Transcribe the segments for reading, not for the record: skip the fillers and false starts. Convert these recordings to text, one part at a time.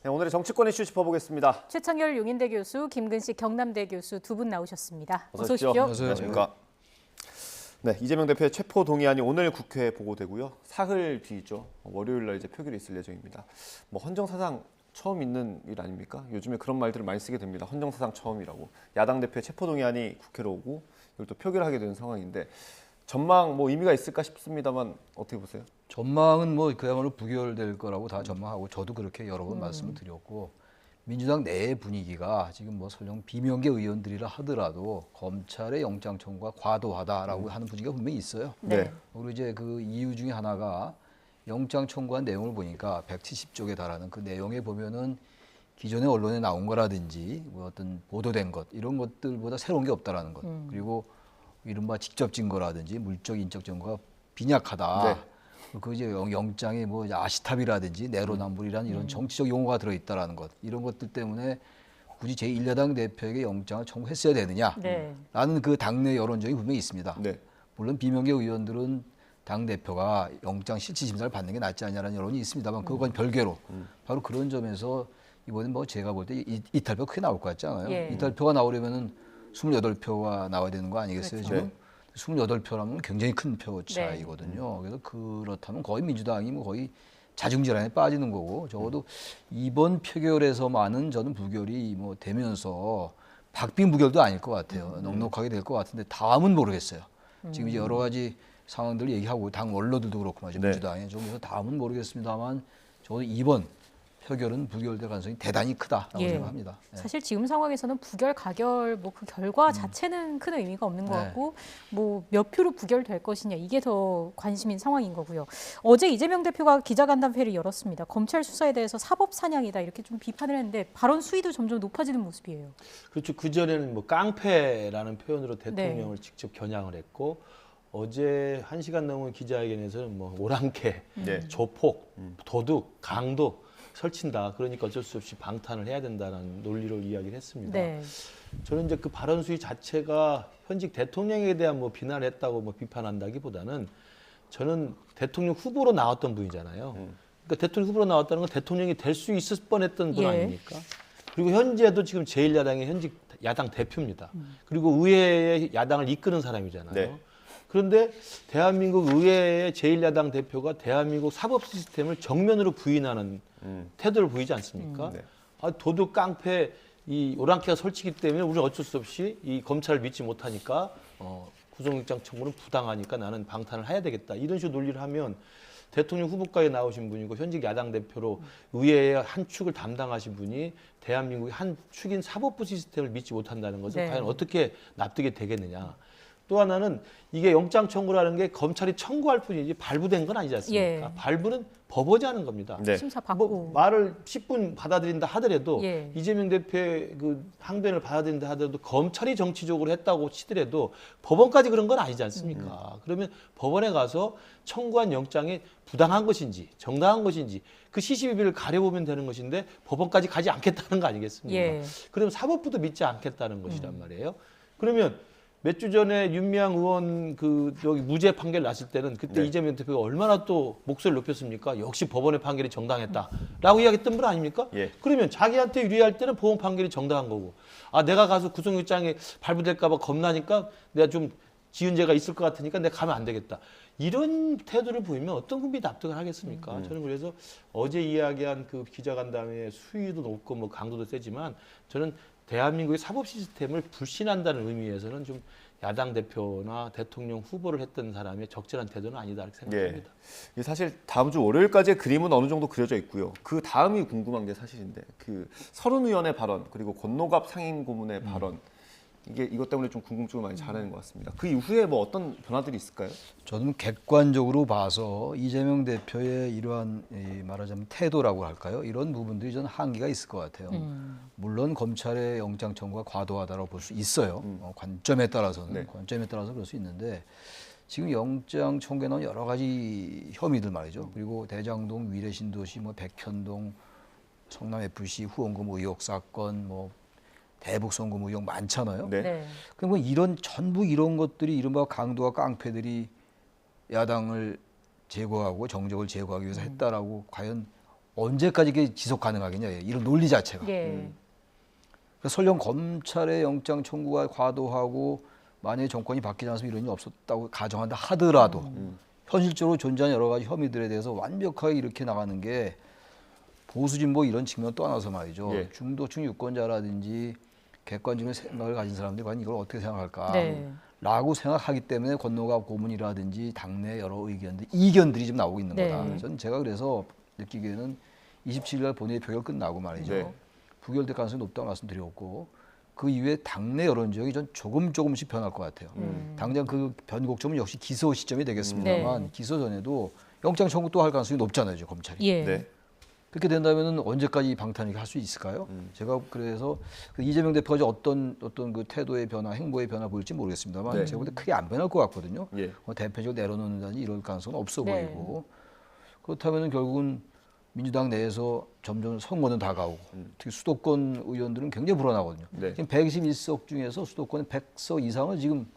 네, 오늘의 정치권 이슈 짚어보겠습니다. 최창열 용인대 교수, 김근식 경남대 교수 두 분 나오셨습니다. 어서 오십시오. 안녕하십니까. 네, 이재명 대표의 체포 동의안이 오늘 국회에 보고되고요. 사흘 뒤죠. 월요일 날 이제 표결이 있을 예정입니다. 뭐 헌정사상 처음 있는 일 아닙니까? 요즘에 그런 말들을 많이 쓰게 됩니다. 헌정사상 처음이라고. 야당 대표의 체포 동의안이 국회로 오고 이걸 또 표결하게 되는 상황인데 전망 뭐 의미가 있을까 싶습니다만 어떻게 보세요? 전망은 뭐 그야말로 부결될 거라고 다 전망하고 저도 그렇게 여러 번 말씀을 드렸고 민주당 내 분위기가 지금 뭐 설령 비명계 의원들이라 하더라도 검찰의 영장 청구가 과도하다라고 하는 분위기가 분명히 있어요. 네. 그리고 이제 그 이유 중에 하나가 영장 청구한 내용을 보니까 170쪽에 달하는 그 내용에 보면은 기존의 언론에 나온 거라든지 뭐 어떤 보도된 것 이런 것들보다 새로운 게 없다라는 것. 그리고 이른바 직접 증거라든지 물적 인적 증거가 빈약하다. 네. 그 이제 영장에 뭐 아시탑이라든지 내로남불이라는 이런 정치적 용어가 들어있다라는 것 이런 것들 때문에 굳이 제1야당 대표에게 영장을 청구했어야 되느냐라는 그 당내 여론적이 분명히 있습니다. 네. 물론 비명계 의원들은 당 대표가 영장 실질 심사를 받는 게 낫지 않냐라는 여론이 있습니다만 그건 별개로 바로 그런 점에서 이번에 뭐 제가 볼 때 이탈표 크게 나올 것 같지 않아요? 예. 이탈표가 나오려면은 28표가 나와야 되는 거 아니겠어요? 그렇죠. 지금 28표라면 굉장히 큰 표 차이거든요. 그래서 그렇다면 거의 민주당이 뭐 거의 자중질환에 빠지는 거고 적어도 이번 표결에서만은 저는 부결이 뭐 되면서 박빙 부결도 아닐 것 같아요. 넉넉하게 될 것 같은데 다음은 모르겠어요. 지금 이제 여러 가지 상황들을 얘기하고 당 원로들도 그렇고 말이죠. 네. 민주당에 좀 그래서 다음은 모르겠습니다만 적어도 이번 표결은 부결될 가능성이 대단히 크다라고 예. 생각합니다. 네. 사실 지금 상황에서는 부결, 가결 뭐 그 결과 자체는 큰 의미가 없는 것 네. 같고 뭐 몇 표로 부결될 것이냐 이게 더 관심인 상황인 거고요. 어제 이재명 대표가 기자간담회를 열었습니다. 검찰 수사에 대해서 사법 사냥이다 이렇게 좀 비판을 했는데 발언 수위도 점점 높아지는 모습이에요. 그렇죠. 그 전에는 뭐 깡패라는 표현으로 대통령을 직접 겨냥을 했고 어제 1시간 넘은 기자회견에서는 뭐 오랑캐, 네. 조폭, 도둑, 강도 설친다. 그러니까 어쩔 수 없이 방탄을 해야 된다는 논리로 이야기를 했습니다. 네. 저는 이제 그 발언 수위 자체가 현직 대통령에 대한 뭐 비난을 했다고 뭐 비판한다기보다는 저는 대통령 후보로 나왔던 분이잖아요. 그러니까 대통령 후보로 나왔다는 건 대통령이 될 수 있을 뻔했던 분 예. 아닙니까? 그리고 현재도 지금 제1야당의 현직 야당 대표입니다. 그리고 의회의 야당을 이끄는 사람이잖아요. 네. 그런데 대한민국 의회의 제1야당 대표가 대한민국 사법 시스템을 정면으로 부인하는 태도를 보이지 않습니까? 네. 아, 도둑, 깡패, 이 오랑캐가 설치기 때문에 우리는 어쩔 수 없이 이 검찰을 믿지 못하니까 구속영장 청구는 부당하니까 나는 방탄을 해야 되겠다. 이런 식으로 논리를 하면 대통령 후보까지 나오신 분이고 현직 야당 대표로 의회의 한 축을 담당하신 분이 대한민국의 한 축인 사법부 시스템을 믿지 못한다는 것을 네. 과연 어떻게 납득이 되겠느냐. 또 하나는 이게 영장 청구라는 게 검찰이 청구할 뿐이지 발부된 건 아니지 않습니까? 예. 발부는 법원이 하는 겁니다. 네. 심사 받고. 뭐 말을 10분 받아들인다 하더라도 예. 이재명 대표의 그 항변을 받아들인다 하더라도 검찰이 정치적으로 했다고 치더라도 법원까지 그런 건 아니지 않습니까? 그러면 법원에 가서 청구한 영장이 부당한 것인지 정당한 것인지 그 시시비비를 가려보면 되는 것인데 법원까지 가지 않겠다는 거 아니겠습니까? 예. 그러면 사법부도 믿지 않겠다는 것이란 말이에요. 그러면 몇 주 전에 윤미향 의원 그 여기 무죄 판결 났을 때는 그때 네. 이재명 대표가 얼마나 또 목소리를 높였습니까? 역시 법원의 판결이 정당했다라고 이야기했던 분 아닙니까? 예. 그러면 자기한테 유리할 때는 법원 판결이 정당한 거고, 아 내가 가서 구속영장에 발부될까봐 겁나니까 내가 좀 지은 죄가 있을 것 같으니까 내가 가면 안 되겠다. 이런 태도를 보이면 어떤 국민이 납득을 하겠습니까? 저는 그래서 어제 이야기한 그 기자간담회 수위도 높고 뭐 강도도 세지만 저는 대한민국의 사법 시스템을 불신한다는 의미에서는 좀 야당 대표나 대통령 후보를 했던 사람의 적절한 태도는 아니다 이렇게 생각합니다. 예. 사실 다음 주 월요일까지의 그림은 어느 정도 그려져 있고요. 그 다음이 궁금한 게 사실인데 그 서른 의원의 발언 그리고 권노갑 상임고문의 발언 이것 때문에 좀 궁금증을 많이 자라는 것 같습니다. 그 이후에 뭐 어떤 변화들이 있을까요? 저는 객관적으로 봐서 이재명 대표의 이러한 말하자면 태도라고 할까요? 이런 부분들이 저는 한계가 있을 것 같아요. 물론 검찰의 영장 청구가 과도하다고 볼 수 있어요. 관점에 따라서는 네. 관점에 따라서 그럴 수 있는데 지금 영장 청구에 나온 여러 가지 혐의들 말이죠. 그리고 대장동 위례신도시, 뭐 백현동, 성남 FC 후원금 의혹 사건, 뭐 대북 송금 의혹 많잖아요. 네. 네. 그럼 뭐 전부 이런 것들이 이른바 강도와 깡패들이 야당을 제거하고 정적을 제거하기 위해서 했다라고 과연 언제까지 이게 지속 가능하겠냐 이런 논리 자체가. 예. 그래서 설령 검찰의 영장 청구가 과도하고 만약에 정권이 바뀌지 않아서 이런 일이 없었다고 가정한다 하더라도 현실적으로 존재하는 여러 가지 혐의들에 대해서 완벽하게 이렇게 나가는 게 보수 진보 이런 측면 떠나서 말이죠. 예. 중도층 유권자라든지 객관적인 생각을 가진 사람들이 과연 이걸 어떻게 생각할까? 네. 라고 생각하기 때문에 권노가 고문이라든지 당내 여러 이견들이 좀 나오고 있는 네. 거다. 저는 제가 그래서 느끼기에는 27일 날 본회의 표결 끝나고 말이죠. 네. 부결될 가능성이 높다고 말씀드렸고 그 이후에 당내 여론 지역이 전 조금씩 변할 것 같아요. 당장 그 변곡점은 역시 기소 시점이 되겠습니다만 네. 기소 전에도 영장 청구 또 할 가능성이 높잖아요, 지금 검찰이. 예. 네. 그렇게 된다면 언제까지 방탄이렇게 할 수 있을까요? 제가 그래서 그 이재명 대표가 어떤 그 태도의 변화, 행보의 변화 보일지 모르겠습니다만 네. 제가 볼 때 크게 안 변할 것 같거든요. 예. 대표적으로 내려놓는다든지 이럴 가능성은 없어 네. 보이고 그렇다면 결국은 민주당 내에서 점점 선거는 다가오고 특히 수도권 의원들은 굉장히 불안하거든요. 네. 지금 121석 중에서 수도권 100석 이상을 지금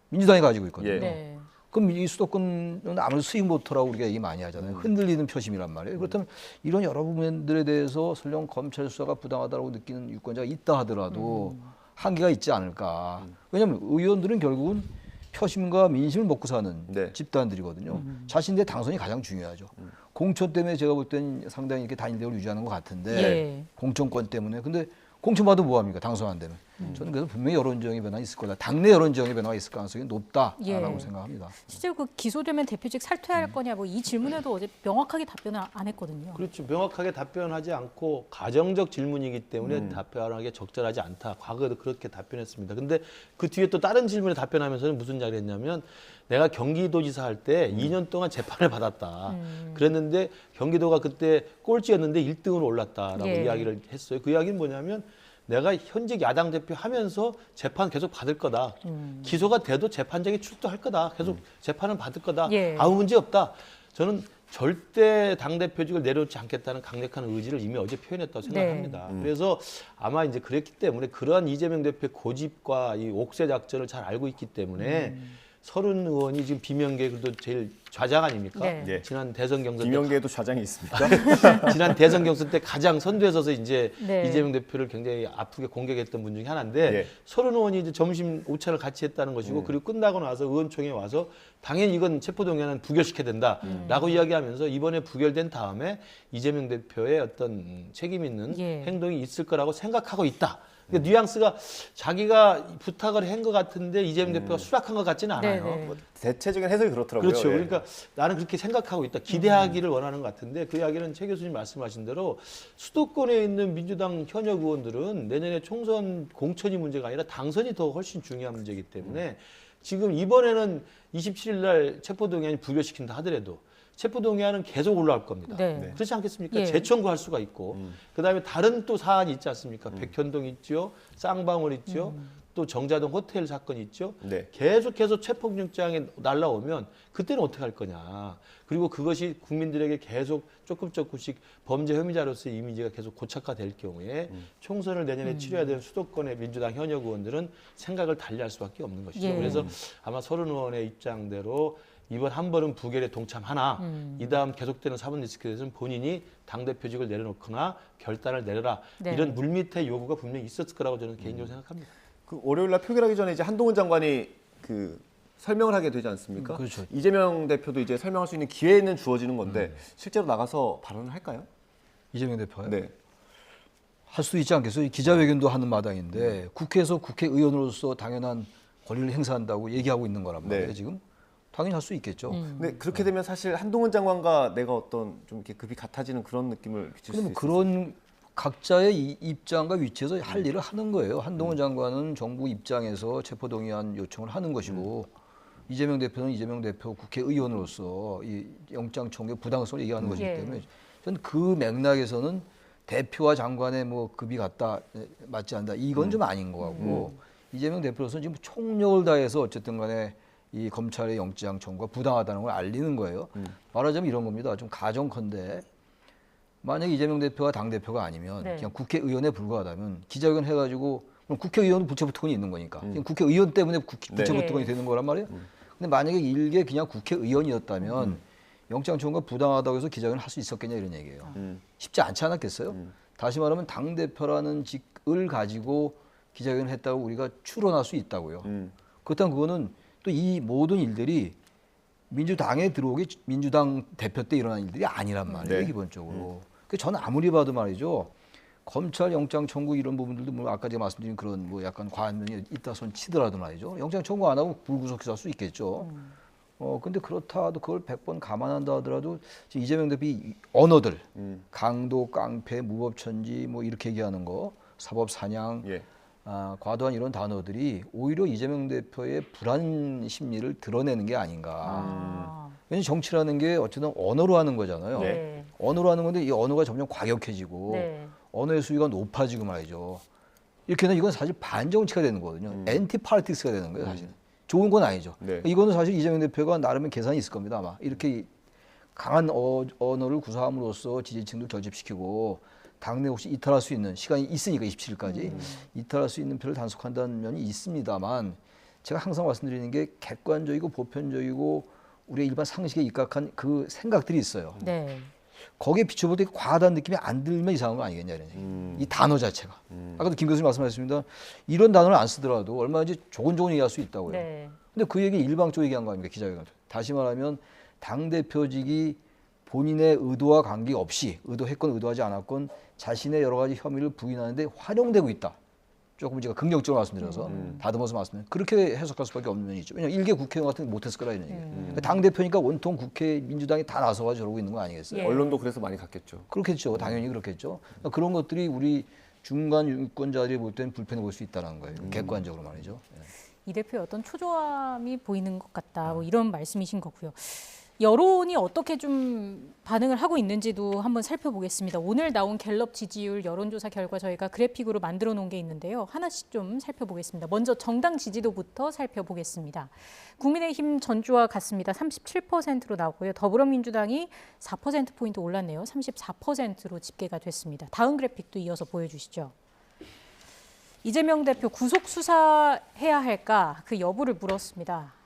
민주당이 가지고 있거든요. 예. 네. 그럼 이 수도권은 아무래도 스윙 보터라고 우리가 얘기 많이 하잖아요. 흔들리는 표심이란 말이에요. 그렇다면 이런 여러 부분들에 대해서 설령 검찰 수사가 부당하다고 느끼는 유권자가 있다 하더라도 한계가 있지 않을까. 왜냐하면 의원들은 결국은 표심과 민심을 먹고 사는 네. 집단들이거든요. 자신들의 당선이 가장 중요하죠. 공천 때문에 제가 볼 땐 상당히 이렇게 단일대우를 유지하는 것 같은데 예. 공천권 때문에. 근데 공천 받으면 뭐합니까? 당선 안 되면. 저는 그래서 분명히 여론 지형의 변화가 있을 거다. 당내 여론 지형의 변화가 있을 가능성이 높다라고 예. 생각합니다. 실제로 그 기소되면 대표직 살퇴할 거냐 뭐 이 질문에도 어제 명확하게 답변을 안 했거든요. 그렇죠. 명확하게 답변하지 않고 가정적 질문이기 때문에 답변하기 적절하지 않다. 과거에도 그렇게 답변했습니다. 근데 그 뒤에 또 다른 질문에 답변하면서는 무슨 이야기를 했냐면 내가 경기도지사 할 때 2년 동안 재판을 받았다. 그랬는데 경기도가 그때 꼴찌였는데 1등으로 올랐다라고 예. 이야기를 했어요. 그 이야기는 뭐냐면 내가 현직 야당 대표 하면서 재판 계속 받을 거다. 기소가 돼도 재판장이 출두할 거다. 계속 재판을 받을 거다. 예. 아무 문제 없다. 저는 절대 당대표직을 내려놓지 않겠다는 강력한 의지를 이미 어제 표현했다고 생각합니다. 그래서 아마 이제 그랬기 때문에 그러한 이재명 대표의 고집과 이 옥새 작전을 잘 알고 있기 때문에 서른 의원이 지금 비명계 그래도 제일 좌장 아닙니까? 네. 예. 지난 대선 경선 때 비명계에도 좌장이 있습니다. 지난 대선 경선 때 가장 선두에 서서 이제 네. 이재명 대표를 굉장히 아프게 공격했던 분 중에 하나인데 예. 서른 의원이 이제 점심 오차를 같이 했다는 것이고 그리고 끝나고 나서 의원총회에 와서 당연히 이건 체포동의안은 부결시켜야 된다라고 이야기하면서 이번에 부결된 다음에 이재명 대표의 어떤 책임 있는 예. 행동이 있을 거라고 생각하고 있다. 그러니까 뉘앙스가 자기가 부탁을 한 것 같은데 이재명 대표가 수락한 것 같지는 않아요. 네, 네. 뭐 대체적인 해석이 그렇더라고요. 그렇죠. 예. 그러니까 나는 그렇게 생각하고 있다. 기대하기를 원하는 것 같은데 그 이야기는 최 교수님 말씀하신 대로 수도권에 있는 민주당 현역 의원들은 내년에 총선 공천이 문제가 아니라 당선이 더 훨씬 중요한 문제이기 때문에 지금 이번에는 27일 날 체포동의안이 부결시킨다 하더라도 체포동의안은 계속 올라올 겁니다. 네. 그렇지 않겠습니까? 예. 재청구할 수가 있고 그다음에 다른 또 사안이 있지 않습니까? 백현동 있죠. 쌍방울 있죠. 또 정자동 호텔 사건 있죠. 네. 계속해서 체포영장에 날라오면 그때는 어떻게 할 거냐. 그리고 그것이 국민들에게 계속 조금씩 범죄 혐의자로서의 이미지가 계속 고착화될 경우에 총선을 내년에 치러야 되는 수도권의 민주당 현역 의원들은 생각을 달리할 수밖에 없는 것이죠. 예. 그래서 아마 서른 의원의 입장대로 이번 한 번은 부결에 동참하나 이 다음 계속되는 사법 리스크에 대해서는 본인이 당대표직을 내려놓거나 결단을 내려라. 네. 이런 물밑의 요구가 분명히 있었을 거라고 저는 개인적으로 생각합니다. 그 월요일 날 표결하기 전에 이제 한동훈 장관이 그 설명을 하게 되지 않습니까? 그렇죠. 이재명 대표도 이제 설명할 수 있는 기회는 주어지는 건데 실제로 나가서 발언을 할까요? 이재명 대표요? 네. 할 수도 있지 않겠어요? 기자회견도 하는 마당인데 국회에서 국회의원으로서 당연한 권리를 행사한다고 얘기하고 있는 거란 말이에요. 네. 지금 당연히 할 수 있겠죠. 근데 그렇게 되면 사실 한동훈 장관과 내가 어떤 좀 이렇게 급이 같아지는 그런 느낌을 비칠 수 그러면 있어요. 그런 각자의 입장과 위치에서 할 일을 하는 거예요. 한동훈 장관은 정부 입장에서 체포동의안 요청을 하는 것이고 이재명 대표는 이재명 대표 국회의원으로서 이 영장 청구의 부당성을 얘기하는 것이기 예. 때문에 저는 그 맥락에서는 대표와 장관의 뭐 급이 같다 맞지 않다 이건 좀 아닌 것 같고 이재명 대표로서는 지금 총력을 다해서 어쨌든 간에 이 검찰의 영장 청구가 부당하다는 걸 알리는 거예요. 말하자면 이런 겁니다. 좀 가정컨대 만약 이재명 대표가 당 대표가 아니면 네. 그냥 국회의원에 불과하다면 기자회견 해가지고 그럼 국회의원은 부채부특권이 있는 거니까 지금 국회의원 때문에 부채부특권이 네. 되는 거란 말이에요. 근데 만약에 일개 그냥 국회의원이었다면 영장 청구가 부당하다고 해서 기자회견을 할 수 있었겠냐 이런 얘기예요. 쉽지 않지 않았겠어요? 다시 말하면 당 대표라는 직을 가지고 기자회견을 했다고 우리가 추론할 수 있다고요. 그렇다면 그거는 또 이 모든 일들이 민주당에 들어오기 민주당 대표 때 일어난 일들이 아니란 말이에요. 네. 기본적으로. 그 저는 아무리 봐도 말이죠. 검찰 영장 청구 이런 부분들도 뭐 아까 제가 말씀드린 그런 뭐 약간 과한 면이 있다 손 치더라도 말이죠. 영장 청구 안 하고 불구속 기소할 수 있겠죠. 근데 그렇다 하도 그걸 100번 감안한다 하더라도 지금 이재명 대표 이 언어들 강도, 깡패, 무법천지 뭐 이렇게 얘기하는 거 사법 사냥 예. 과도한 이런 단어들이 오히려 이재명 대표의 불안 심리를 드러내는 게 아닌가. 왜냐하면 정치라는 게 어쨌든 언어로 하는 거잖아요. 네. 언어로 하는 건데 이 언어가 점점 과격해지고 네. 언어의 수위가 높아지고 말이죠. 이렇게 되면 이건 사실 반정치가 되는 거거든요. 엔티 파리틱스가 되는 거예요, 사실. 좋은 건 아니죠. 네. 이거는 사실 이재명 대표가 나름의 계산이 있을 겁니다, 아마. 이렇게 강한 언어를 구사함으로써 지지층도 결집시키고 당내 혹시 이탈할 수 있는 시간이 있으니까 27일까지 이탈할 수 있는 표를 단속한다는 면이 있습니다만 제가 항상 말씀드리는 게 객관적이고 보편적이고 우리의 일반 상식에 입각한 그 생각들이 있어요. 네. 거기에 비춰볼 때 과하다는 느낌이 안 들면 이상한 거 아니겠냐 이런 얘기. 이 단어 자체가. 아까도 김 교수님 말씀하셨습니다. 이런 단어를 안 쓰더라도 얼마든지 조곤조곤 얘기할 수 있다고요. 네. 근데 그 얘기 일방적으로 얘기한 거 아닙니까 기자회견. 다시 말하면 당 대표직이 본인의 의도와 관계없이 의도했건 의도하지 않았건 자신의 여러 가지 혐의를 부인하는데 활용되고 있다. 조금 제가 긍정적으로 말씀드려서 다듬어서 말씀드리면 그렇게 해석할 수밖에 없는 면이 있죠. 왜냐하면 일개 국회의원 같은 게 못했을 거라 이런 얘기예요. 그러니까 당 대표니까 온통 국회 민주당이 다 나서가지고 저러고 있는 거 아니겠어요? 예. 언론도 그래서 많이 갔겠죠. 그렇겠죠. 당연히 그렇겠죠. 그러니까 그런 것들이 우리 중간 유권자들이 볼 때는 불편해 보일 수 있다는 거예요. 객관적으로 말이죠. 예. 이 대표의 어떤 초조함이 보이는 것 같다. 뭐 이런 말씀이신 거고요. 여론이 어떻게 좀 반응을 하고 있는지도 한번 살펴보겠습니다. 오늘 나온 갤럽 지지율 여론조사 결과 저희가 그래픽으로 만들어 놓은 게 있는데요. 하나씩 좀 살펴보겠습니다. 먼저 정당 지지도부터 살펴보겠습니다. 국민의힘 전주와 같습니다. 37%로 나오고요. 더불어민주당이 4%포인트 올랐네요. 34%로 집계가 됐습니다. 다음 그래픽도 이어서 보여주시죠. 이재명 대표 구속 수사해야 할까 그 여부를 물었습니다.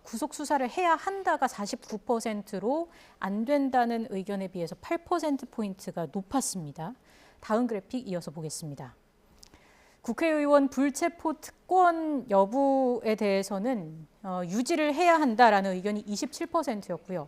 구속 수사를 해야 한다가 49%로 안 된다는 의견에 비해서 8%포인트가 높았습니다. 다음 그래픽 이어서 보겠습니다. 국회의원 불체포 특권 여부에 대해서는 유지를 해야 한다라는 의견이 27%였고요.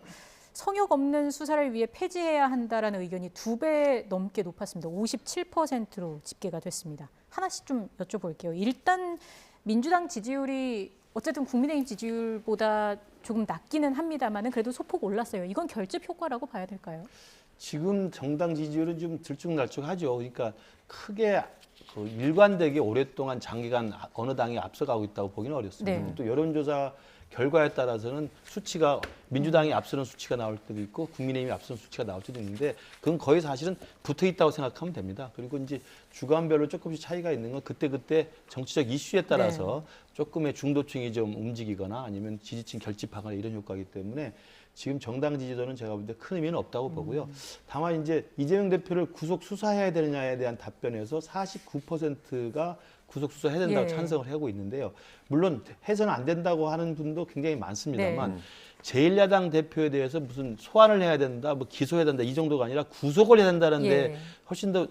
성역 없는 수사를 위해 폐지해야 한다라는 의견이 2배 넘게 높았습니다. 57%로 집계가 됐습니다. 하나씩 좀 여쭤볼게요. 일단 민주당 지지율이 어쨌든 국민의힘 지지율보다 조금 낮기는 합니다만은 그래도 소폭 올랐어요. 이건 결집 효과라고 봐야 될까요? 지금 정당 지지율은 좀 들쭉날쭉하죠. 그러니까 크게 그 일관되게 오랫동안 장기간 어느 당이 앞서가고 있다고 보기는 어렵습니다. 네. 또 여론조사 결과에 따라서는 수치가 민주당이 앞서는 수치가 나올 때도 있고 국민의힘이 앞서는 수치가 나올 때도 있는데 그건 거의 사실은 붙어 있다고 생각하면 됩니다. 그리고 이제 주간별로 조금씩 차이가 있는 건 그때 정치적 이슈에 따라서 조금의 중도층이 좀 움직이거나 아니면 지지층 결집하거나 이런 효과이기 때문에 지금 정당 지지도는 제가 볼 때 큰 의미는 없다고 보고요. 다만 이제 이재명 대표를 구속 수사해야 되느냐에 대한 답변에서 49%가 구속 수사해야 된다고 예. 찬성을 하고 있는데요. 물론 해서는 안 된다고 하는 분도 굉장히 많습니다만 네. 제1야당 대표에 대해서 무슨 소환을 해야 된다, 뭐 기소해야 된다 이 정도가 아니라 구속을 해야 된다는데 예. 훨씬 더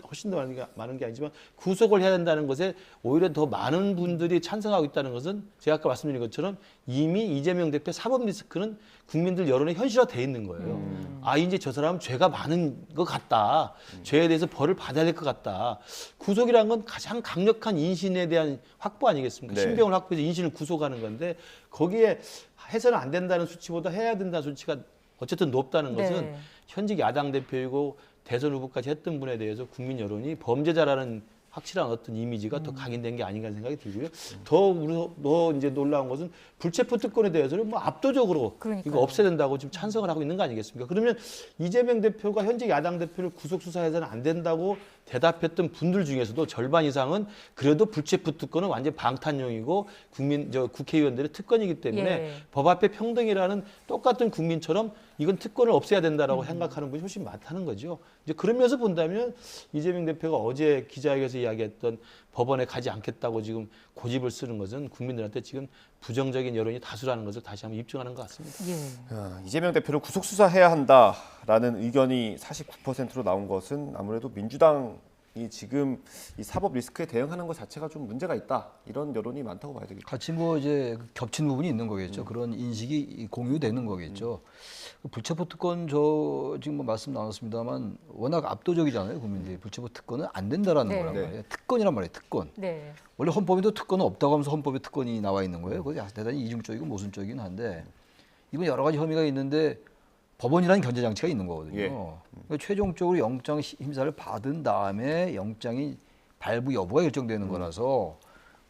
많은 게 아니지만 구속을 해야 된다는 것에 오히려 더 많은 분들이 찬성하고 있다는 것은 제가 아까 말씀드린 것처럼 이미 이재명 대표 사법 리스크는 국민들 여론에 현실화돼 있는 거예요. 아 이제 저 사람은 죄가 많은 것 같다. 죄에 대해서 벌을 받아야 될 것 같다. 구속이란 건 가장 강력한 인신에 대한 확보 아니겠습니까? 네. 신병을 확보해서 인신을 구속하는 건데 거기에 해서는 안 된다는 수치보다 해야 된다는 수치가 어쨌든 높다는 것은 네. 현직 야당 대표이고 대선 후보까지 했던 분에 대해서 국민 여론이 범죄자라는 확실한 어떤 이미지가 더 각인된 게 아닌가 생각이 들고요. 더 이제 놀라운 것은 불체포 특권에 대해서는 뭐 압도적으로 그러니까요. 이거 없애야 된다고 지금 찬성을 하고 있는 거 아니겠습니까? 그러면 이재명 대표가 현직 야당 대표를 구속 수사해서는 안 된다고 대답했던 분들 중에서도 절반 이상은 그래도 불체포 특권은 완전 방탄용이고 국회의원들의 특권이기 때문에 예. 법 앞에 평등이라는 똑같은 국민처럼 이건 특권을 없애야 된다라고 생각하는 분이 훨씬 많다는 거죠. 이제 그러면서 본다면 이재명 대표가 어제 기자회견에서 이야기했던 법원에 가지 않겠다고 지금 고집을 쓰는 것은 국민들한테 지금 부정적인 여론이 다수라는 것을 다시 한번 입증하는 것 같습니다. 예. 이재명 대표를 구속 수사해야 한다라는 의견이 49%로 나온 것은 아무래도 민주당이 지금 이 사법 리스크에 대응하는 것 자체가 좀 문제가 있다 이런 여론이 많다고 봐야 되겠죠. 같이 뭐 이제 겹친 부분이 있는 거겠죠. 그런 인식이 공유되는 거겠죠. 불체포 특권 저 지금 뭐 말씀 나눴습니다만 워낙 압도적이잖아요. 국민들이 불체포 특권은 안 된다라는 네. 거란 네. 말이에요. 특권이란 말이에요. 특권. 네. 원래 헌법에도 특권은 없다고 하면서 헌법에 특권이 나와 있는 거예요. 그게 대단히 이중적이고 모순적이긴 한데 이번 여러 가지 혐의가 있는데 법원이라는 견제 장치가 있는 거거든요. 예. 그러니까 최종적으로 영장 심사를 받은 다음에 영장이 발부 여부가 결정되는 거라서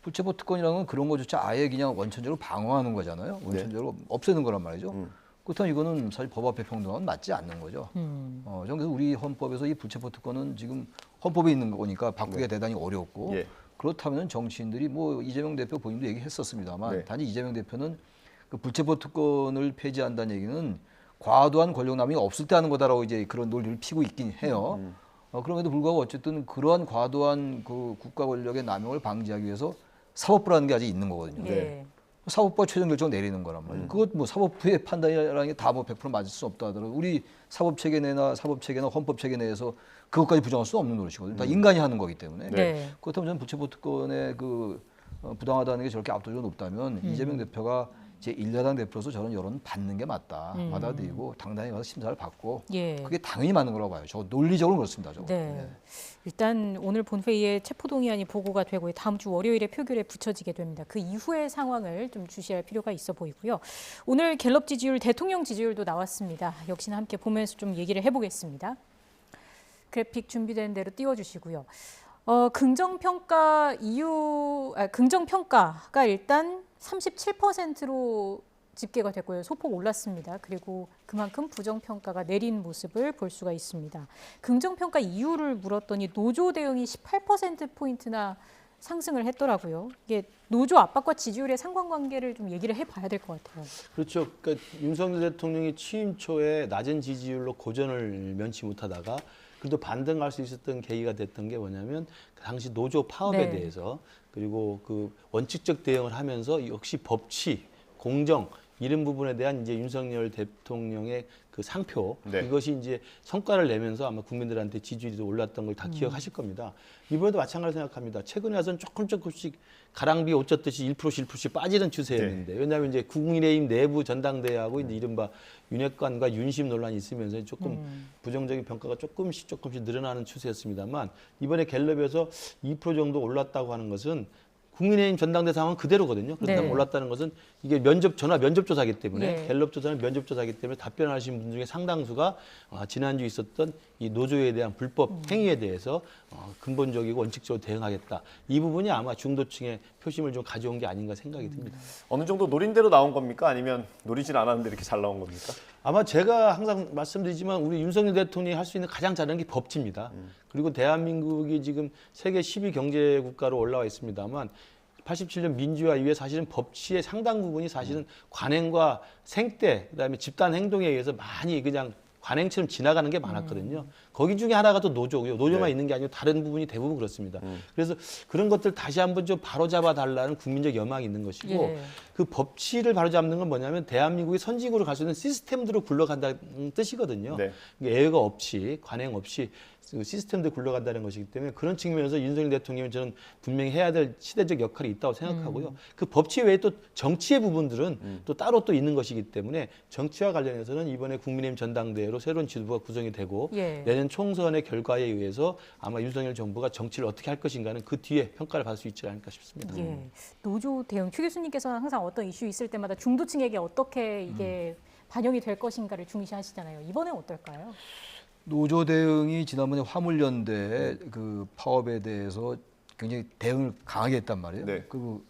불체포 특권이라는 건 그런 거조차 아예 그냥 원천적으로 방어하는 거잖아요. 원천적으로 없애는 거란 말이죠. 그렇다면 이거는 사실 법 앞에 평등은 맞지 않는 거죠. 저는 그래서 우리 헌법에서 이 불체포 특권은 지금 헌법에 있는 거니까 바꾸기가 대단히 어렵고 예. 그렇다면 정치인들이 뭐 이재명 대표 본인도 얘기했었습니다만 네. 단지 이재명 대표는 그 불체포 특권을 폐지한다는 얘기는 과도한 권력남용이 없을 때 하는 거다라고 이제 그런 논리를 피고 있긴 해요. 그럼에도 불구하고 어쨌든 그러한 과도한 그 국가 권력의 남용을 방지하기 위해서 사법부라는 게 아직 있는 거거든요. 예. 사법부가 최종 결정을 내리는 거란 말이에요. 그것 뭐 사법부의 판단이라는 게 다 뭐 100% 맞을 수 없다 하더라도 우리 사법 체계나 헌법 체계 내에서 그것까지 부정할 수 없는 노릇이거든요. 다 인간이 하는 거기 때문에. 네. 그렇다면 저는 불체포 특권의 그 부당하다는 게 저렇게 압도적으로 높다면 이재명 대표가 제 1야당 대표로서 저런 여론은 받는 게 맞다. 받아들이고 당당히 가서 심사를 받고 예. 그게 당연히 맞는 거라고 봐요. 저 논리적으로 그렇습니다. 저거. 네. 일단 오늘 본회의에 체포동의안이 보고가 되고 다음 주 월요일에 표결에 붙여지게 됩니다. 그 이후의 상황을 좀 주시할 필요가 있어 보이고요. 오늘 갤럽 지지율, 대통령 지지율도 나왔습니다. 역시나 함께 보면서 좀 얘기를 해보겠습니다. 그래픽 준비된 대로 띄워주시고요. 긍정평가가 일단 37%로 집계가 됐고요. 소폭 올랐습니다. 그리고 그만큼 부정평가가 내린 모습을 볼 수가 있습니다. 긍정평가 이유를 물었더니 노조 대응이 18%포인트나 상승을 했더라고요. 이게 노조 압박과 지지율의 상관관계를 좀 얘기를 해봐야 될 것 같아요. 그렇죠. 그러니까 윤석열 대통령이 취임 초에 낮은 지지율로 고전을 면치 못하다가 그래도 반등할 수 있었던 계기가 됐던 게 뭐냐면 그 당시 노조 파업에 네. 대해서 그리고 그 원칙적 대응을 하면서 역시 법치, 공정 이런 부분에 대한 이제 윤석열 대통령의 그 상표 네. 이것이 이제 성과를 내면서 아마 국민들한테 지지율이 올랐던 걸 다 기억하실 겁니다. 이번에도 마찬가지로 생각합니다. 최근에 와서는 조금씩 가랑비 옷 젖듯이 1%씩 빠지는 추세였는데 왜냐하면 이제 국민의힘 내부 전당대회하고 이제 이른바 윤핵관과 윤심 논란이 있으면서 조금 부정적인 평가가 조금씩 늘어나는 추세였습니다만 이번에 갤럽에서 2% 정도 올랐다고 하는 것은 국민의힘 전당대 상황은 그대로거든요. 그렇다면 네. 올랐다는 것은 이게 전화 면접조사이기 때문에 네. 갤럽 조사는 면접조사이기 때문에 답변하신 분 중에 상당수가 지난주 있었던 이 노조에 대한 불법 행위에 대해서 근본적이고 원칙적으로 대응하겠다. 이 부분이 아마 중도층의 표심을 좀 가져온 게 아닌가 생각이 듭니다. 어느 정도 노린 대로 나온 겁니까? 아니면 노리진 않았는데 이렇게 잘 나온 겁니까? 아마 제가 항상 말씀드리지만 우리 윤석열 대통령이 할 수 있는 가장 잘하는 게 법치입니다. 그리고 대한민국이 지금 세계 10위 경제 국가로 올라와 있습니다만 87년 민주화 이후에 사실은 법치의 상당 부분이 사실은 관행과 생태 그다음에 집단 행동에 의해서 많이 그냥 관행처럼 지나가는 게 많았거든요. 거기 중에 하나가 또 노조고요. 노조만 네. 있는 게 아니고 다른 부분이 대부분 그렇습니다. 그래서 그런 것들 다시 한번 좀 바로잡아 달라는 국민적 여망이 있는 것이고 예. 그 법치를 바로잡는 건 뭐냐면 대한민국이 선진국으로 갈 수 있는 시스템대로 굴러간다는 뜻이거든요. 네. 애가 없이 관행 없이 그 시스템대로 굴러간다는 것이기 때문에 그런 측면에서 윤석열 대통령은 저는 분명히 해야 될 시대적 역할이 있다고 생각하고요. 그 법치 외에 또 정치의 부분들은 또 따로 또 있는 것이기 때문에 정치와 관련해서는 이번에 국민의힘 전당대회로 새로운 지도부가 구성이 되고 예. 내년 총선의 결과에 의해서 아마 윤석열 정부가 정치를 어떻게 할 것인가는 그 뒤에 평가를 받을 수 있지 않을까 싶습니다. 예. 노조 대응, 최 교수님께서는 항상 어떤 이슈 있을 때마다 중도층에게 어떻게 이게 반영이 될 것인가를 중시하시잖아요. 이번엔 어떨까요? 노조 대응이 지난번에 화물연대 그 파업에 대해서 굉장히 대응을 강하게 했단 말이에요. 네. 그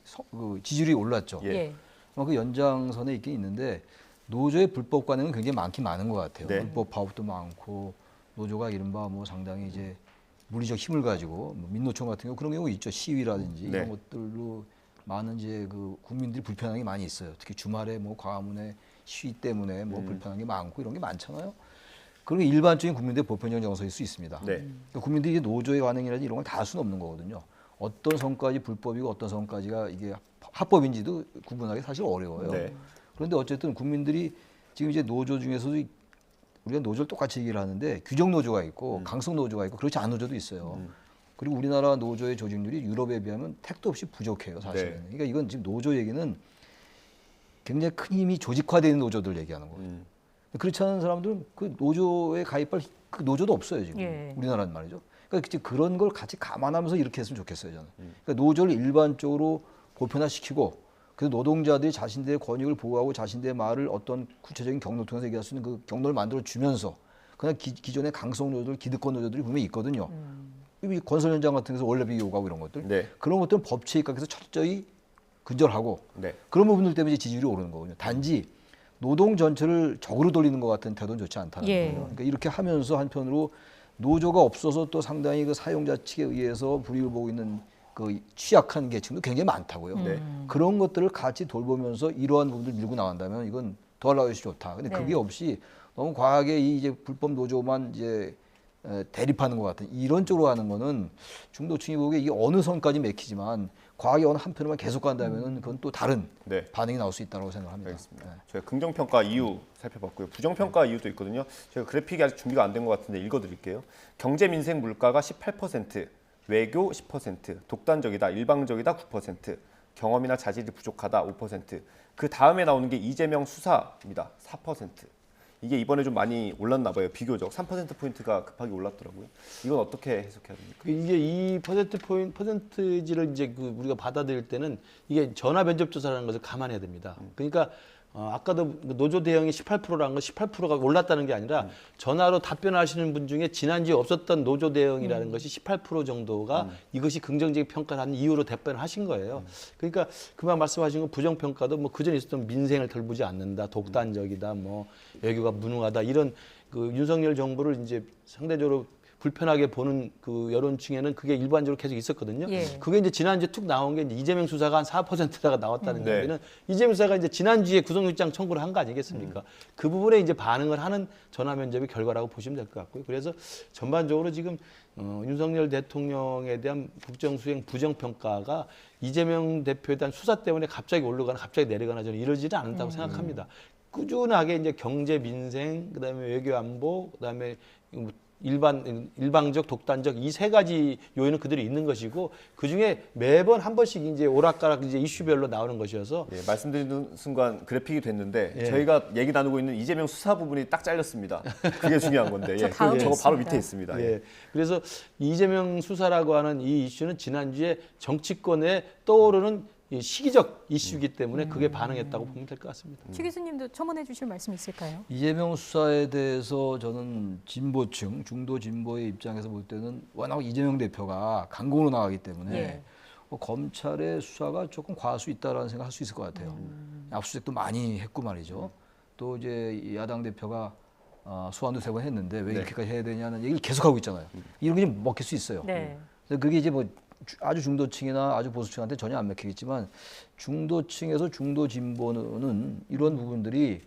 지지율이 올랐죠. 예. 그 연장선에 있긴 있는데 노조의 불법 관행은 굉장히 많긴 많은 것 같아요. 네. 불법 파업도 많고 노조가 이른바 뭐 상당히 이제 물리적 힘을 가지고 뭐 민노총 같은 경우 그런 경우 있죠. 시위라든지 네. 이런 것들로 많은 이제 그 국민들이 불편한 게 많이 있어요. 특히 주말에 뭐 광화문에 시위 때문에 뭐 불편한 게 많고 이런 게 많잖아요. 그리고 일반적인 국민들의 보편적 정서일 수 있습니다. 네. 그러니까 국민들이 이제 노조의 관행이라든지 이런 걸 다 할 수는 없는 거거든요. 어떤 선까지 불법이고 어떤 선까지가 이게 합법인지도 구분하기 사실 어려워요. 네. 그런데 어쨌든 국민들이 지금 이제 노조 중에서도 우리가 노조를 똑같이 얘기를 하는데 규정 노조가 있고 강성 노조가 있고 그렇지 않은 노조도 있어요. 그리고 우리나라 노조의 조직률이 유럽에 비하면 택도 없이 부족해요, 사실은. 네. 그러니까 이건 지금 노조 얘기는 굉장히 큰 힘이 조직화되는 노조들 얘기하는 거예요. 그렇지 않은 사람들은 그 노조에 가입할 그 노조도 없어요, 지금. 예. 우리나라는 말이죠. 그러니까 이제 그런 걸 같이 감안하면서 이렇게 했으면 좋겠어요, 저는. 그러니까 노조를 일반적으로 보편화시키고 그래서 노동자들이 자신들의 권익을 보호하고 자신들의 말을 어떤 구체적인 경로를 통해서 얘기할 수 있는 그 경로를 만들어 주면서 그냥 기존의 강성 노조들, 기득권 노조들이 분명히 있거든요. 이 건설 현장 같은 데서 원래비 요구하고 이런 것들. 네. 그런 것들은 법치에 입각해서 철저히 근절하고 네. 그런 부분들 때문에 이제 지지율이 오르는 거거든요. 단지 노동 전체를 적으로 돌리는 것 같은 태도는 좋지 않다는 예. 거예요. 그러니까 이렇게 하면서 한편으로 노조가 없어서 또 상당히 그 사용자 측에 의해서 불이익을 보고 있는 그 취약한 계층도 굉장히 많다고요. 네. 그런 것들을 같이 돌보면서 이러한 부분들 밀고 나간다면 이건 더 나아가시 좋다. 근데 네. 그게 없이 너무 과하게 이 이제 불법 노조만 이제 대립하는 것 같은 이런 쪽으로 하는 거는 중도층이 보기에 이게 어느 선까지 맥히지만 과하게 어느 한편으로만 계속 간다면은 그건 또 다른 네. 반응이 나올 수 있다고 생각합니다. 알겠습니다. 네. 저희가 긍정평가 이유 살펴봤고요. 부정평가 이유도 있거든요. 제가 그래픽이 아직 준비가 안 된 것 같은데 읽어드릴게요. 경제, 민생, 물가가 18%, 외교 10%, 독단적이다, 일방적이다 9%, 경험이나 자질이 부족하다 5%, 그 다음에 나오는 게 이재명 수사입니다. 4%. 이게 이번에 좀 많이 올랐나 봐요. 비교적 3%포인트가 급하게 올랐더라고요. 이건 어떻게 해석해야 됩니까? 이게 이 퍼센트지를 이제 그 우리가 받아들일 때는 이게 전화 면접 조사라는 것을 감안해야 됩니다. 그러니까 아까도 노조 대응이 18%라는 건 18%가 올랐다는 게 아니라 전화로 답변하시는 분 중에 지난주에 없었던 노조 대응이라는 것이 18% 정도가 이것이 긍정적인 평가를 한 이유로 답변을 하신 거예요. 그러니까 그만 말씀하신 건 부정평가도 뭐 그전에 있었던 민생을 돌보지 않는다, 독단적이다, 뭐 외교가 무능하다 이런 그 윤석열 정부를 이제 상대적으로 불편하게 보는 그 여론층에는 그게 일반적으로 계속 있었거든요. 예. 그게 이제 지난주에 툭 나온 게 이제 이재명 수사가 한 4%가 나왔다는 네. 얘기는 이재명 수사가 이제 지난주에 구속영장 청구를 한 거 아니겠습니까? 그 부분에 이제 반응을 하는 전화 면접의 결과라고 보시면 될 것 같고요. 그래서 전반적으로 지금 윤석열 대통령에 대한 국정수행 부정평가가 이재명 대표에 대한 수사 때문에 갑자기 오르거나 갑자기 내리거나 저는 이러지는 않는다고 생각합니다. 꾸준하게 이제 경제, 민생, 그다음에 외교 안보, 그다음에 뭐 일방적, 독단적 이 세 가지 요인은 그대로 있는 것이고 그 중에 매번 한 번씩 이제 오락가락 이제 이슈별로 나오는 것이어서 예, 말씀드리는 순간 그래픽이 됐는데 예. 저희가 얘기 나누고 있는 이재명 수사 부분이 딱 잘렸습니다. 그게 중요한 건데 저 다음에 저거 바로 있습니다. 밑에 있습니다. 예. 예. 그래서 이재명 수사라고 하는 이 이슈는 지난주에 정치권에 떠오르는 이 시기적 이슈이기 때문에 그게 반응했다고 보면 될 것 같습니다. 최 교수님도 첨언해 주실 말씀 있을까요? 이재명 수사에 대해서 저는 진보층, 중도 진보의 입장에서 볼 때는 워낙 이재명 대표가 강공으로 나가기 때문에 예. 검찰의 수사가 조금 과할 수 있다라는 생각할 수 있을 것 같아요. 압수수색도 많이 했고 말이죠. 또 이제 이 야당 대표가 소환도 3번 했는데 왜 네. 이렇게까지 해야 되냐는 얘기를 계속하고 있잖아요. 이런 게 좀 먹힐 수 있어요. 네. 근데 그게 이제 뭐 아주 중도층이나 아주 보수층한테 전혀 안 먹히겠지만 중도층에서 중도 진보는 이런 부분들이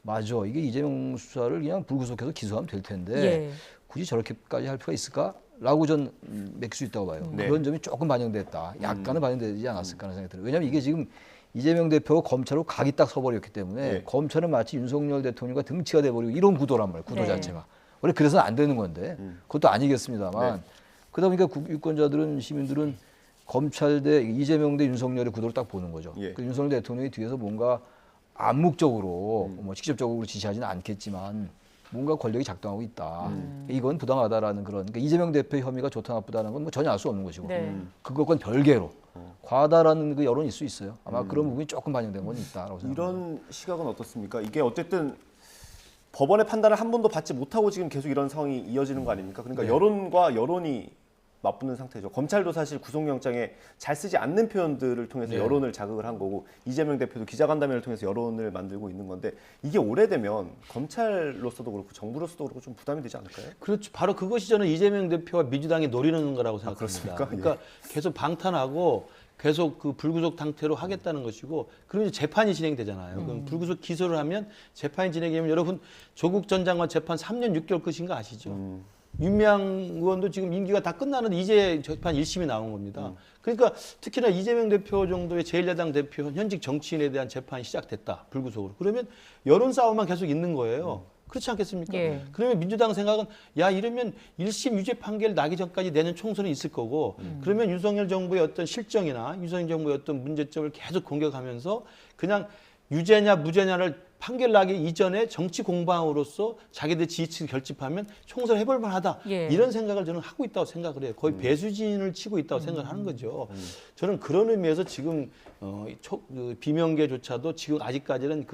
맞아. 이게 이재명 수사를 그냥 불구속해서 기소하면 될 텐데 예. 굳이 저렇게까지 할 필요가 있을까?라고 전 맥힐 수 있다고 봐요. 네. 그런 점이 조금 반영됐다. 약간은 반영되지 않았을까 하는 생각이 들어요. 왜냐하면 이게 지금 이재명 대표가 검찰로 각이 딱 서버렸기 때문에 네. 검찰은 마치 윤석열 대통령과 등치가 돼버리고 이런 구도란 말이에요. 구도 네. 자체가. 원래 그래서는 안 되는 건데 그것도 아니겠습니다만 네. 그러다 보니까 유권자들은 시민들은 검찰 대 이재명 대 윤석열의 구도를 딱 보는 거죠. 예. 그 윤석열 대통령이 뒤에서 뭔가 암묵적으로 뭐 직접적으로 지시하지는 않겠지만 뭔가 권력이 작동하고 있다. 이건 부당하다라는 그런 그러니까 이재명 대표의 혐의가 좋다 나쁘다는 건 뭐 전혀 알 수 없는 것이고 네. 그것과는 별개로 과다라는 그 여론이 있을 수 있어요. 아마 그런 부분이 조금 반영된 건 있다라고 생각합니다. 이런 시각은 어떻습니까? 이게 어쨌든 법원의 판단을 한 번도 받지 못하고 지금 계속 이런 상황이 이어지는 거 아닙니까? 그러니까 네. 여론과 여론이 맞붙는 상태죠. 검찰도 사실 구속영장에 잘 쓰지 않는 표현들을 통해서 네. 여론을 자극을 한 거고 이재명 대표도 기자간담회를 통해서 여론을 만들고 있는 건데 이게 오래되면 검찰로서도 그렇고 정부로서도 그렇고 좀 부담이 되지 않을까요? 그렇죠. 바로 그것이 저는 이재명 대표와 민주당이 노리는 거라고 생각합니다. 그렇습니까? 그러니까 계속 방탄하고 계속 그 불구속 상태로 하겠다는 것이고 그러면 이제 재판이 진행되잖아요. 그럼 불구속 기소를 하면 재판이 진행되면 여러분 조국 전 장관 재판 3년 6개월 끝인 거 아시죠? 윤미향 의원도 지금 임기가 다 끝나는데 이제 재판 1심이 나온 겁니다. 그러니까 특히나 이재명 대표 정도의 제1야당 대표 현직 정치인에 대한 재판이 시작됐다. 불구속으로. 그러면 여론 싸움만 계속 있는 거예요. 그렇지 않겠습니까? 예. 그러면 민주당 생각은 야 이러면 1심 유죄 판결 나기 전까지 내년 총선이 있을 거고 그러면 윤석열 정부의 어떤 실정이나 윤석열 정부의 어떤 문제점을 계속 공격하면서 그냥 유죄냐 무죄냐를 판결 나기 이전에 정치 공방으로서 자기들 지지층 결집하면 총선 해볼 만하다. 예. 이런 생각을 저는 하고 있다고 생각을 해요. 거의 배수진을 치고 있다고 생각을 하는 거죠. 저는 그런 의미에서 지금 그 비명계조차도 지금 아직까지는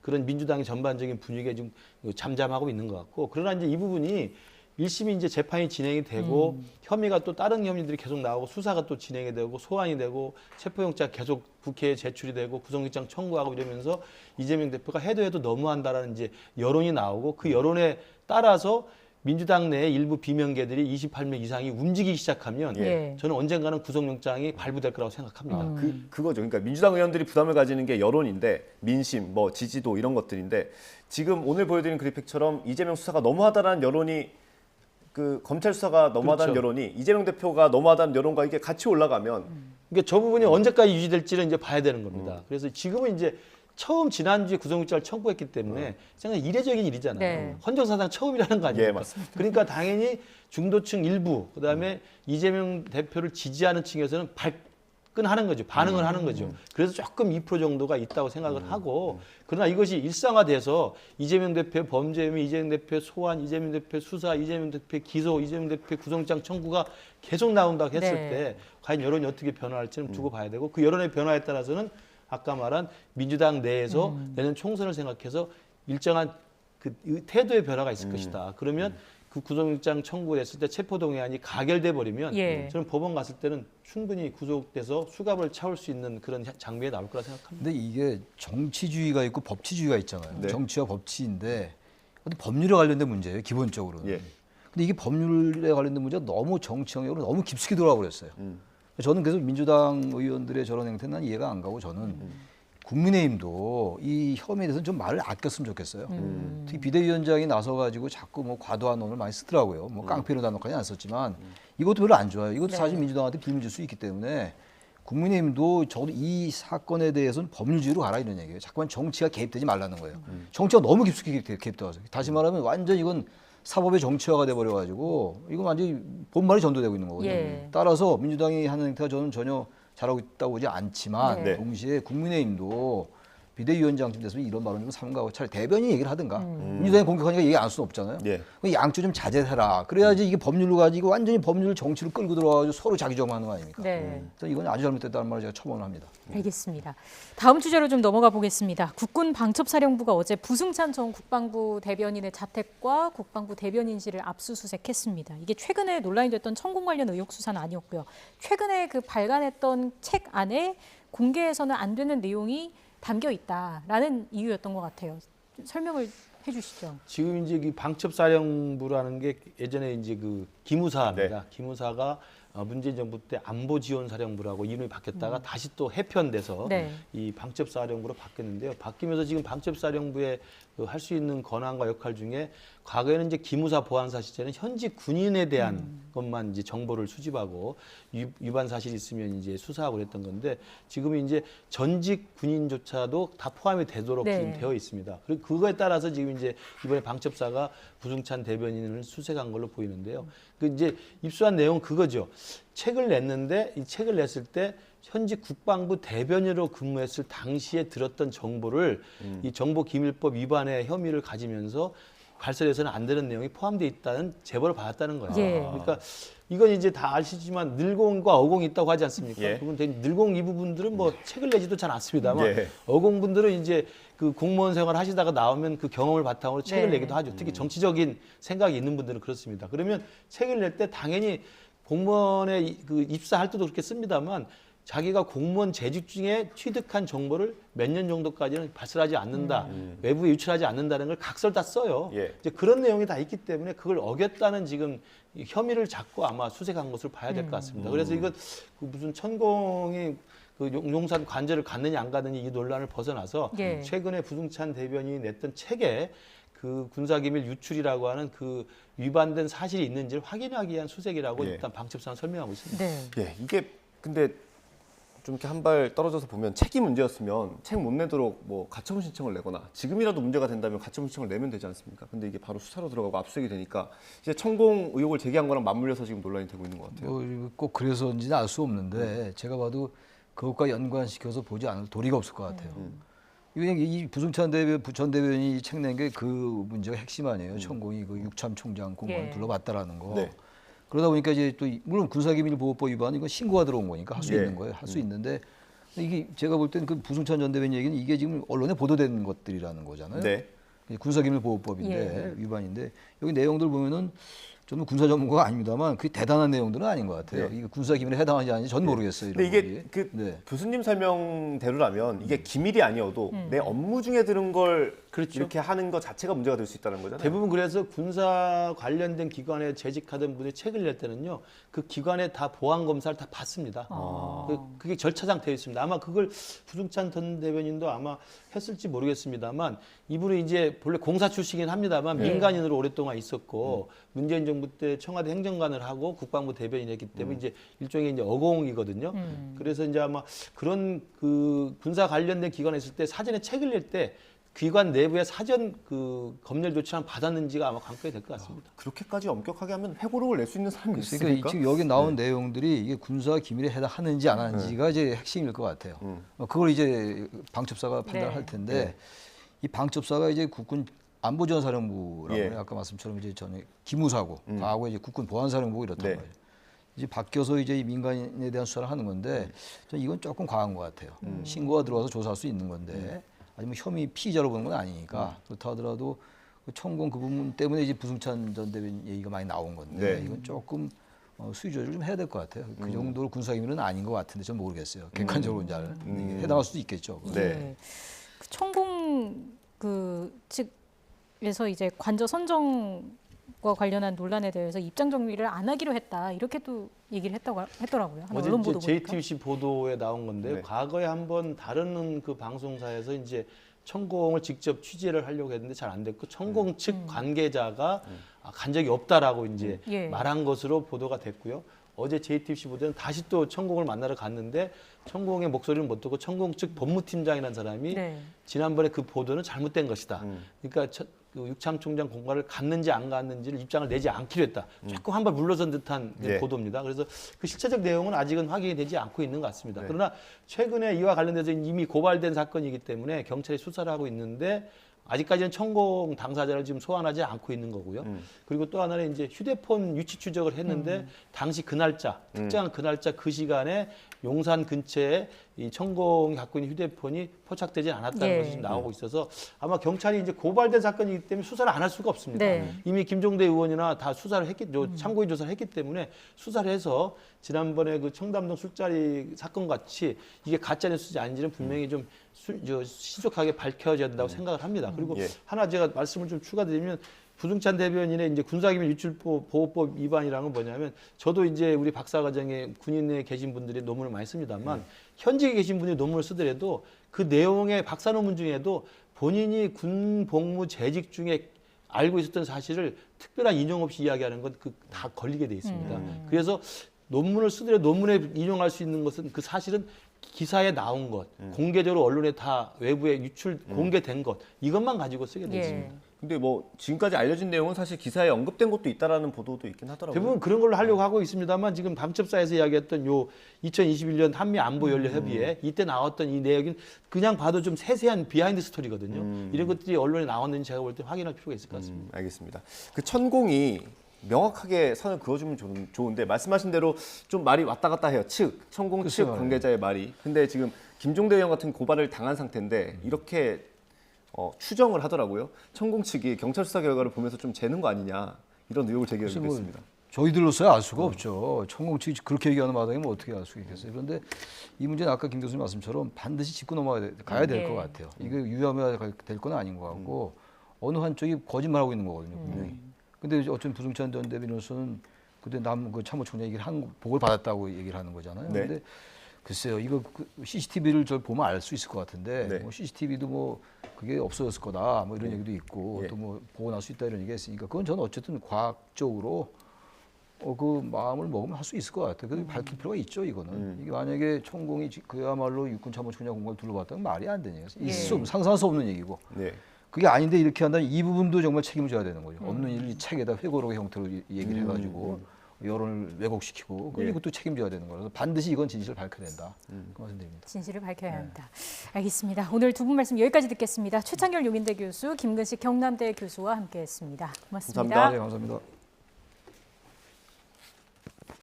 그런 민주당의 전반적인 분위기에 좀 잠잠하고 있는 것 같고 그러나 이제 이 부분이 1심이 이제 재판이 진행이 되고 혐의가 또 다른 혐의들이 계속 나오고 수사가 또 진행이 되고 소환이 되고 체포영장 계속 국회에 제출이 되고 구속영장 청구하고 이러면서 이재명 대표가 해도 너무한다라는 이제 여론이 나오고 그 여론에 따라서 민주당 내의 일부 비명계들이 28명 이상이 움직이기 시작하면 예. 저는 언젠가는 구속영장이 발부될 거라고 생각합니다. 그거죠. 그러니까 민주당 의원들이 부담을 가지는 게 여론인데 민심, 뭐 지지도 이런 것들인데 지금 오늘 보여드린 그래픽처럼 이재명 수사가 너무하다라는 여론이 그 검찰 수사가 너무하다는 그렇죠. 여론이 이재명 대표가 너무하다는 여론과 이게 같이 올라가면 그러니까 저 부분이 언제까지 유지될지는 이제 봐야 되는 겁니다. 그래서 지금은 이제 처음 지난주에 구속영장을 청구했기 때문에 생각 이례적인 일이잖아요. 네. 헌정사상 처음이라는 거 아닙니까? 예, 맞습니다. 그러니까 당연히 중도층 일부 그다음에 이재명 대표를 지지하는 층에서는 발끈하는 거죠. 반응을 하는 거죠. 그래서 조금 2% 정도가 있다고 생각을 하고 그러나 이것이 일상화돼서 이재명 대표의 범죄 혐의, 이재명 대표의 소환, 이재명 대표의 수사, 이재명 대표의 기소, 이재명 대표의 구속영장 청구가 계속 나온다고 했을 네. 때 과연 여론이 어떻게 변화할지는 두고 봐야 되고 그 여론의 변화에 따라서는 아까 말한 민주당 내에서 내년 총선을 생각해서 일정한 그 태도의 변화가 있을 것이다. 그러면 그 구속영장 청구했을 때 체포동의안이 가결돼 버리면 예. 저는 법원 갔을 때는 충분히 구속돼서 수갑을 차올 수 있는 그런 장면이 나올 거라 생각합니다. 근데 이게 정치주의가 있고 법치주의가 있잖아요. 네. 정치와 법치인데 근데 법률에 관련된 문제예요. 기본적으로는. 예. 근데 이게 법률에 관련된 문제가 너무 정치 영역으로 너무 깊숙이 들어가 버렸어요. 저는 그래서 민주당 의원들의 저런 행태는 난 이해가 안 가고 저는 국민의힘도 이 혐의에 대해서는 좀 말을 아꼈으면 좋겠어요. 특히 비대위원장이 나서가지고 자꾸 뭐 과도한 언어를 많이 쓰더라고요. 뭐 깡패로 단어까지 안 썼지만 이것도 별로 안 좋아요. 이것도 네. 사실 민주당한테 비밀 줄 수 있기 때문에 국민의힘도 적어도 이 사건에 대해서는 법률주의로 가라 이런 얘기예요. 자꾸만 정치가 개입되지 말라는 거예요. 정치가 너무 깊숙이 개입돼서 다시 말하면 완전 이건 사법의 정치화가 돼버려가지고 이건 완전히 본말이 전도되고 있는 거거든요. 예. 따라서 민주당이 하는 행태가 저는 전혀 잘하고 있다고 보지 않지만 네. 동시에 국민의힘도 비대위원장쯤 됐으면 이런 발언 좀 삼가하고 차라리 대변인 얘기를 하든가 민주당이 공격하니까 얘기 안 할 수는 없잖아요. 예. 그 양쪽 좀 자제해라. 그래야지 이게 법률로 가지고 완전히 법률을 정치로 끌고 들어가가지고 서로 자기정하는 거 아닙니까? 네. 그래서 이건 아주 잘못됐다는 말을 제가 첨언을 합니다. 알겠습니다. 다음 주제로 좀 넘어가 보겠습니다. 국군 방첩사령부가 어제 부승찬 전 국방부 대변인의 자택과 국방부 대변인실을 압수수색했습니다. 이게 최근에 논란이 됐던 천공 관련 의혹 수사는 아니었고요. 최근에 그 발간했던 책 안에 공개해서는 안 되는 내용이 담겨 있다라는 이유였던 것 같아요. 좀 설명을 해주시죠. 지금 이제 그 방첩사령부라는 게 예전에 이제 그 기무사입니다. 기무사가 문재인 정부 때 안보지원사령부라고 이름이 바뀌었다가 다시 또 해편돼서 네. 이 방첩사령부로 바뀌었는데요. 바뀌면서 지금 방첩사령부에 할 수 있는 권한과 역할 중에 과거에는 이제 기무사 보안사 시절에는 현직 군인에 대한 것만 이제 정보를 수집하고 위반 사실이 있으면 이제 수사하고 그랬던 건데 지금은 이제 전직 군인조차도 다 포함이 되도록 네. 지금 되어 있습니다. 그리고 그거에 따라서 지금 이제 이번에 방첩사가 부승찬 대변인을 수색한 걸로 보이는데요. 그 이제 입수한 내용은 그거죠. 책을 냈는데 이 책을 냈을 때 현직 국방부 대변인으로 근무했을 당시에 들었던 정보를 이 정보기밀법 위반의 혐의를 가지면서 발설해서는 안 되는 내용이 포함되어 있다는 제보를 받았다는 거예요. 예. 그러니까 이건 이제 다 아시지만 늘공과 어공이 있다고 하지 않습니까? 예. 그분 늘공 이 부분들은 뭐 책을 내지도 잘 않습니다만 예. 어공분들은 이제 그 공무원 생활 하시다가 나오면 그 경험을 바탕으로 책을 네. 내기도 하죠. 특히 정치적인 생각이 있는 분들은 그렇습니다. 그러면 책을 낼 때 당연히 공무원에 그 입사할 때도 그렇게 씁니다만 자기가 공무원 재직 중에 취득한 정보를 몇 년 정도까지는 발설하지 않는다, 외부에 유출하지 않는다는 걸 각설 다 써요. 예. 이제 그런 내용이 다 있기 때문에 그걸 어겼다는 지금 혐의를 잡고 아마 수색한 것을 봐야 될 것 같습니다. 그래서 이건 그 무슨 천공이 그 용산 관절을 갖느냐 안 갖느냐 이 논란을 벗어나서 예. 최근에 부승찬 대변인이 냈던 책에 그 그 군사기밀 유출이라고 하는 그 위반된 사실이 있는지를 확인하기 위한 수색이라고 예. 일단 방첩사는 설명하고 있습니다. 네. 예, 이게 근데 좀 이렇게 한 발 떨어져서 보면 책이 문제였으면 책 못 내도록 뭐 가처분 신청을 내거나 지금이라도 문제가 된다면 가처분 신청을 내면 되지 않습니까? 근데 이게 바로 수사로 들어가고 압수수색이 되니까 이제 천공 의혹을 제기한 거랑 맞물려서 지금 논란이 되고 있는 것 같아요. 꼭 그래서인지는 알 수 없는데 제가 봐도 그것과 연관시켜서 보지 않을 도리가 없을 것 같아요. 그냥 이 부승찬 전 대변인이 책 낸 게 그 문제가 핵심 아니에요. 천공이 그 육참 총장 공무원 예. 불러봤다라는 거. 네. 그러다 보니까 이제 또 물론 군사기밀보호법 위반 이건 신고가 들어온 거니까 할 수 예. 있는 거예요. 할 수 있는데 이게 제가 볼 때는 그 부승찬 전 대변인 얘기는 이게 지금 언론에 보도된 것들이라는 거잖아요. 네. 군사기밀보호법인데 위반인데 여기 내용들 보면은 저는 군사 전문가가 아닙니다만 그 대단한 내용들은 아닌 것 같아요. 네. 이게 군사기밀에 해당하지 않는지 전 모르겠어요. 근데 이런 이게 거기. 그 네. 교수님 설명대로라면 이게 기밀이 아니어도 내 업무 중에 들은 걸 그렇죠. 이렇게 하는 것 자체가 문제가 될 수 있다는 거잖아요. 대부분 그래서 군사 관련된 기관에 재직하던 분이 책을 낼 때는요, 그 기관에 다 보안 검사를 다 받습니다. 그게 절차상 되어 있습니다. 아마 그걸 부승찬 전 대변인도 아마 했을지 모르겠습니다만 이분은 이제 본래 공사 출신이긴 합니다만 민간인으로 오랫동안 있었고 문재인 정부 때 청와대 행정관을 하고 국방부 대변인 했기 때문에 이제 일종의 이제 어공이거든요. 그래서 이제 아마 그런 그 군사 관련된 기관에 있을 때 사전에 책을 낼 때 기관 내부에 사전 그 검열 조치를 받았는지가 아마 관건이 될 것 같습니다. 그렇게까지 엄격하게 하면 회고록을 낼 수 있는 사람이 있습니까? 그러니까 지금 여기 나온 내용들이 이게 군사 기밀에 해당하는지 안 하는지가 이제 핵심일 것 같아요. 그걸 이제 방첩사가 판단할 텐데 이 방첩사가 이제 국군 안보지원사령부라고 예. 해요. 아까 말씀처럼 이제 전에 기무사고, 과거에 이제 국군 보안사령부고 이렇단 네. 말이에요. 이제 바뀌어서 이제 이 민간인에 대한 수사를 하는 건데 저는 이건 조금 과한 것 같아요. 신고가 들어와서 조사할 수 있는 건데 아니면 혐의 피의자로 보는 건 아니니까 그렇다 하더라도 그 천공 그 부분 때문에 이제 부승찬 전 대변인 얘기가 많이 나온 건데 네. 이건 조금 수위 조절 좀 해야 될 것 같아요. 그 정도로 군사기밀은 아닌 것 같은데 전 모르겠어요. 객관적으로 잘 이게 해당할 수도 있겠죠. 네. 예. 그 천공 그 측에서 이제 관저 선정과 관련한 논란에 대해서 입장 정리를 안 하기로 했다 이렇게 또 얘기를 했더라고요. 한 어제 언론 이제 보도 보니까. JTBC 보도에 나온 건데요. 네. 과거에 한번 다른 그 방송사에서 이제 천공을 직접 취재를 하려고 했는데 잘 안 됐고 천공 측 관계자가 간 적이 없다라고 이제 예. 말한 것으로 보도가 됐고요. 어제 JTBC 보도는 다시 또 천공을 만나러 갔는데 천공의 목소리를 못 듣고 천공 측 법무팀장이라는 사람이 네. 지난번에 그 보도는 잘못된 것이다. 그러니까 그 육참 총장 공관을 갔는지 안 갔는지를 입장을 내지 않기로 했다. 조금 한 발 물러선 듯한 예. 보도입니다. 그래서 그 실체적 내용은 아직은 확인이 되지 않고 있는 것 같습니다. 네. 그러나 최근에 이와 관련돼서 이미 고발된 사건이기 때문에 경찰이 수사를 하고 있는데 아직까지는 천공 당사자를 지금 소환하지 않고 있는 거고요. 그리고 또 하나는 이제 휴대폰 위치 추적을 했는데 당시 그 날짜, 특정한 그 날짜 그 시간에 용산 근처에 이 천공이 갖고 있는 휴대폰이 포착되지 않았다는 예. 것이 지금 나오고 있어서 아마 경찰이 이제 고발된 사건이기 때문에 수사를 안 할 수가 없습니다. 네. 이미 김종대 의원이나 다 수사를 했기, 참고인 조사를 했기 때문에 수사를 해서 지난번에 그 청담동 술자리 사건 같이 이게 가짜 뉴스인지 아닌지는 분명히 좀 신속하게 밝혀져야 된다고 생각을 합니다. 그리고 예. 하나 제가 말씀을 좀 추가드리면 부승찬 대변인의 이제 군사기밀 유출보호법 위반이라는 건 뭐냐면 저도 이제 우리 박사과정에 군인에 계신 분들이 논문을 많이 씁니다만 현직에 계신 분이 논문을 쓰더라도 그 내용의 박사 논문 중에도 본인이 군 복무 재직 중에 알고 있었던 사실을 특별한 인용 없이 이야기하는 건 그 다 걸리게 돼 있습니다. 그래서 논문을 쓰더라도 논문에 인용할 수 있는 것은 그 사실은 기사에 나온 것, 공개적으로 언론에 다 외부에 유출 공개된 것 이것만 가지고 쓰게 돼 있습니다. 예. 근데 뭐 지금까지 알려진 내용은 사실 기사에 언급된 것도 있다라는 보도도 있긴 하더라고요. 대부분 그런 걸로 하려고 하고 있습니다만 지금 방첩사에서 이야기했던 요 2021년 한미 안보 연례 협의회 이때 나왔던 이 내용은 그냥 봐도 좀 세세한 비하인드 스토리거든요. 이런 것들이 언론에 나왔는지 제가 볼 때 확인할 필요가 있을 것 같습니다. 알겠습니다. 그 천공이 명확하게 선을 그어주면 좋은데 말씀하신 대로 좀 말이 왔다 갔다 해요. 천공 측 글쎄요. 관계자의 말이. 근데 지금 김종대 의원 같은 고발을 당한 상태인데 이렇게 추정을 하더라고요. 천공 측이 경찰 수사 결과를 보면서 좀 재는 거 아니냐 이런 의혹을 제기하기도 뭐 했습니다. 저희들로서야 알 수가 없죠. 천공 측이 그렇게 얘기하는 마당에 뭐 어떻게 알 수가 있겠어요. 그런데 이 문제는 아까 김 교수님 말씀처럼 반드시 짚고 가야 될 것 같아요. 이게 유야무야 될 건 아닌 것 같고 어느 한쪽이 거짓말하고 있는 거거든요. 분명히. 근데 어쩐 부승찬 전 대변인으로서는 그때 그 참모총장 얘기를 보고를 받았다고 얘기를 하는 거잖아요. 네. 근데 글쎄요, 이거 CCTV를 보면 알 수 있을 것 같은데 네. 뭐 CCTV도 뭐 그게 없어졌을 거다. 뭐 이런 얘기도 있고 예. 또 뭐 보고 날 수 있다 이런 얘기가 있으니까 그건 저는 어쨌든 과학적으로 그 마음을 먹으면 할 수 있을 것 같아요. 그래서 밝힐 필요가 있죠, 이거는. 이게 만약에 천공이 그야말로 육군 참모총장 공간을 둘러봤다면 말이 안 되는 얘기죠. 있을 수 없는, 상상할 수 없는 얘기고. 네. 그게 아닌데 이렇게 한다면 이 부분도 정말 책임을 져야 되는 거죠. 없는 일을 이 책에다 회고록의 형태로 얘기를 해가지고 여론을 왜곡시키고 예. 이것도 책임져야 되는 거라서 반드시 이건 진실을 밝혀야 된다. 그 말씀드립니다. 진실을 밝혀야 합니다. 알겠습니다. 오늘 두 분 말씀 여기까지 듣겠습니다. 최창결 용인대 교수, 김근식 경남대 교수와 함께했습니다. 고맙습니다. 감사합니다. 네, 감사합니다.